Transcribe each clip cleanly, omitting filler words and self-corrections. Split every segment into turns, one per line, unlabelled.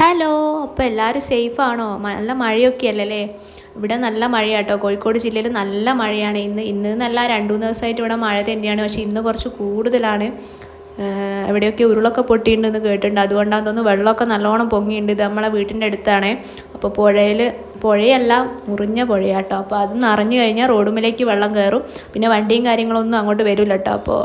Hello, അപ്പോൾ എല്ലാവരും സേഫാണോ? നല്ല മഴയൊക്കെ അല്ലല്ലേ? ഇവിടെ നല്ല മഴയാട്ടോ. കോഴിക്കോട് ജില്ലയിൽ നല്ല മഴയാണ്. ഇന്ന് നല്ല 2-3 ദിവസമായിട്ട് ഇവിടെ മഴ തന്നെയാണ്. പക്ഷേ ഇന്ന് കുറച്ച് കൂടുതലാണ്. എവിടെയൊക്കെ ഉരുളൊക്കെ പൊട്ടിയിട്ടുണ്ടെന്ന് കേട്ടിട്ടുണ്ട്. അതുകൊണ്ടാണെന്ന് തോന്നുന്നു വെള്ളമൊക്കെ നല്ലോണം പൊങ്ങിയിട്ടുണ്ട്. ഇത് നമ്മളെ വീട്ടിൻ്റെ അടുത്താണ്. അപ്പോൾ പുഴയല്ല, മുറിഞ്ഞ പുഴയാട്ടോ. അപ്പോൾ അത് നിറഞ്ഞു കഴിഞ്ഞാൽ റോഡുമിലേക്ക് വെള്ളം കയറും. പിന്നെ വണ്ടിയും കാര്യങ്ങളൊന്നും അങ്ങോട്ട് വരില്ല കേട്ടോ. അപ്പോൾ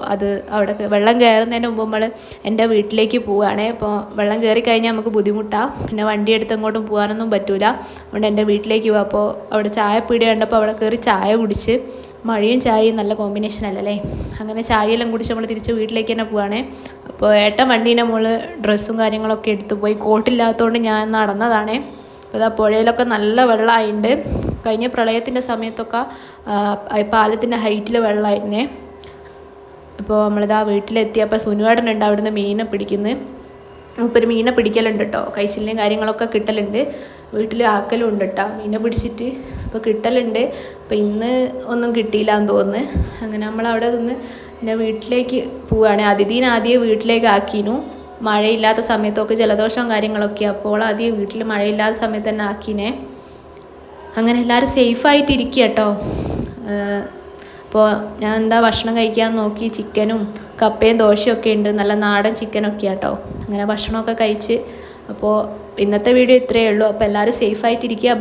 അവിടെ വെള്ളം കയറുന്നതിന് മുമ്പ് നമ്മൾ എൻ്റെ വീട്ടിലേക്ക് പോവുകയാണേ. അപ്പോൾ വെള്ളം കയറി കഴിഞ്ഞാൽ നമുക്ക് ബുദ്ധിമുട്ടാണ്. പിന്നെ വണ്ടി എടുത്ത് അങ്ങോട്ടും പോകാനൊന്നും പറ്റില്ല. അതുകൊണ്ട് എൻ്റെ വീട്ടിലേക്ക് പോകുക. അപ്പോൾ അവിടെ ചായപ്പീടിക കണ്ടപ്പോൾ അവിടെ കയറി ചായ കുടിച്ച്, മഴയും ചായയും നല്ല കോമ്പിനേഷൻ അല്ലല്ലേ? അങ്ങനെ ചായയെല്ലാം കുടിച്ച് നമ്മൾ തിരിച്ച് വീട്ടിലേക്ക് തന്നെ പോവുകയാണേ. അപ്പോൾ ഏട്ടൻ വണ്ടീൻ്റെ മുകളിൽ ഡ്രസ്സും കാര്യങ്ങളൊക്കെ എടുത്തു പോയി. കോട്ടില്ലാത്തതുകൊണ്ട് ഞാൻ നടന്നതാണേ. അപ്പോൾ ഇതാ പുഴയിലൊക്കെ നല്ല വെള്ളമായിട്ടുണ്ട്. കഴിഞ്ഞ പ്രളയത്തിൻ്റെ സമയത്തൊക്കെ പാലത്തിൻ്റെ ഹൈറ്റിൽ വെള്ളമായിരുന്നേ. അപ്പോൾ നമ്മളിതാ വീട്ടിലെത്തിയപ്പോൾ സുനുവേടനുണ്ട് അവിടുന്ന് മീനെ പിടിക്കുന്നത്. മൂപ്പര് മീനെ പിടിക്കലുണ്ട് കേട്ടോ. കൈച്ചിലിനും കാര്യങ്ങളൊക്കെ കിട്ടലുണ്ട്. വീട്ടിൽ ആക്കലും ഉണ്ട് കേട്ടോ മീനെ പിടിച്ചിട്ട്. അപ്പോൾ കിട്ടലുണ്ട്. അപ്പോൾ ഇന്ന് ഒന്നും കിട്ടിയില്ല എന്ന് തോന്നുന്നു. അങ്ങനെ നമ്മളവിടെ നിന്ന് പിന്നെ വീട്ടിലേക്ക് പോവുകയാണ്. അതിഥീനെ ആദ്യം വീട്ടിലേക്ക് ആക്കിനു. മഴയില്ലാത്ത സമയത്തൊക്കെ ജലദോഷവും കാര്യങ്ങളൊക്കെ. അപ്പോൾ ആദ്യം വീട്ടിൽ മഴയില്ലാത്ത സമയത്ത് തന്നെ ആക്കിനെ. അങ്ങനെ എല്ലാവരും സേഫായിട്ടിരിക്കുക കേട്ടോ. അപ്പോൾ ഞാൻ എന്താ ഭക്ഷണം കഴിക്കാൻ നോക്കി. ചിക്കനും കപ്പയും ദോശയൊക്കെ ഉണ്ട്. നല്ല നാടൻ ചിക്കനൊക്കെ ആട്ടോ. അങ്ങനെ ഭക്ഷണമൊക്കെ കഴിച്ച്. അപ്പോൾ ഇന്നത്തെ വീഡിയോ ഇത്രയേ ഉള്ളൂ. അപ്പോൾ എല്ലാവരും സേഫായിട്ടിരിക്കുക.